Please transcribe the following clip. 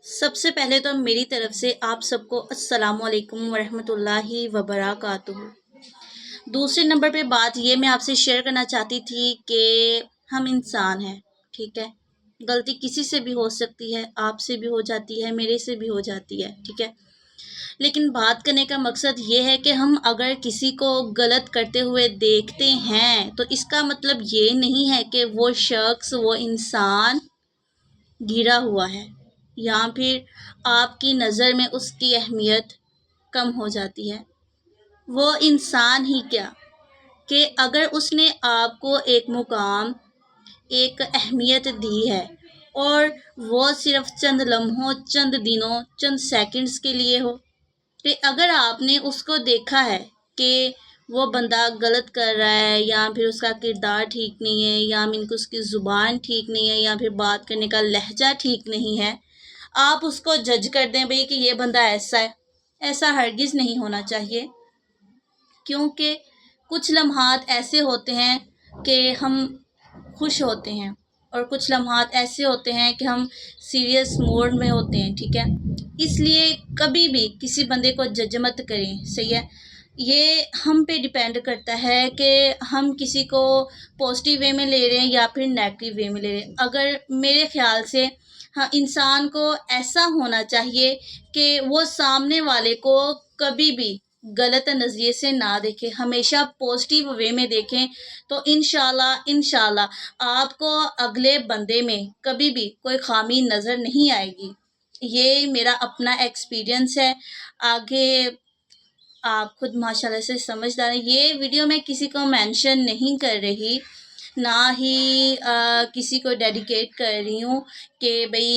سب سے پہلے تو میری طرف سے آپ سب کو السلام علیکم ورحمۃ اللہ وبرکاتہ۔ دوسرے نمبر پہ بات یہ میں آپ سے شیئر کرنا چاہتی تھی کہ ہم انسان ہیں، ٹھیک ہے، غلطی کسی سے بھی ہو سکتی ہے، آپ سے بھی ہو جاتی ہے، میرے سے بھی ہو جاتی ہے، ٹھیک ہے، لیکن بات کرنے کا مقصد یہ ہے کہ ہم اگر کسی کو غلط کرتے ہوئے دیکھتے ہیں تو اس کا مطلب یہ نہیں ہے کہ وہ شخص، وہ انسان گرا ہوا ہے، یا پھر آپ کی نظر میں اس کی اہمیت کم ہو جاتی ہے۔ وہ انسان ہی کیا کہ اگر اس نے آپ کو ایک مقام، ایک اہمیت دی ہے، اور وہ صرف چند لمحوں، چند دنوں، چند سیکنڈز کے لیے ہو، کہ اگر آپ نے اس کو دیکھا ہے کہ وہ بندہ غلط کر رہا ہے، یا پھر اس کا کردار ٹھیک نہیں ہے، یا پھر اس کی زبان ٹھیک نہیں ہے، یا پھر بات کرنے کا لہجہ ٹھیک نہیں ہے، آپ اس کو جج کر دیں بھئی کہ یہ بندہ ایسا ہے، ایسا ہرگز نہیں ہونا چاہیے، کیونکہ کچھ لمحات ایسے ہوتے ہیں کہ ہم خوش ہوتے ہیں، اور کچھ لمحات ایسے ہوتے ہیں کہ ہم سیریس موڈ میں ہوتے ہیں، ٹھیک ہے، اس لیے کبھی بھی کسی بندے کو جج مت کریں، صحیح ہے، یہ ہم پہ ڈیپینڈ کرتا ہے کہ ہم کسی کو پازیٹیو وے میں لے رہے ہیں یا پھر نیگیٹو وے میں لے رہے ہیں۔ اگر میرے خیال سے ہاں انسان کو ایسا ہونا چاہیے کہ وہ سامنے والے کو کبھی بھی غلط نظریے سے نہ دیکھیں، ہمیشہ پازیٹیو وے میں دیکھیں، تو انشاءاللہ آپ کو اگلے بندے میں کبھی بھی کوئی خامی نظر نہیں آئے گی۔ یہ میرا اپنا ایکسپیرینس ہے، آگے آپ خود ماشاءاللہ سے سمجھدار ہیں۔ یہ ویڈیو میں کسی کو مینشن نہیں کر رہی، نہ ہی کسی کو ڈیڈیکیٹ کر رہی ہوں کہ بھئی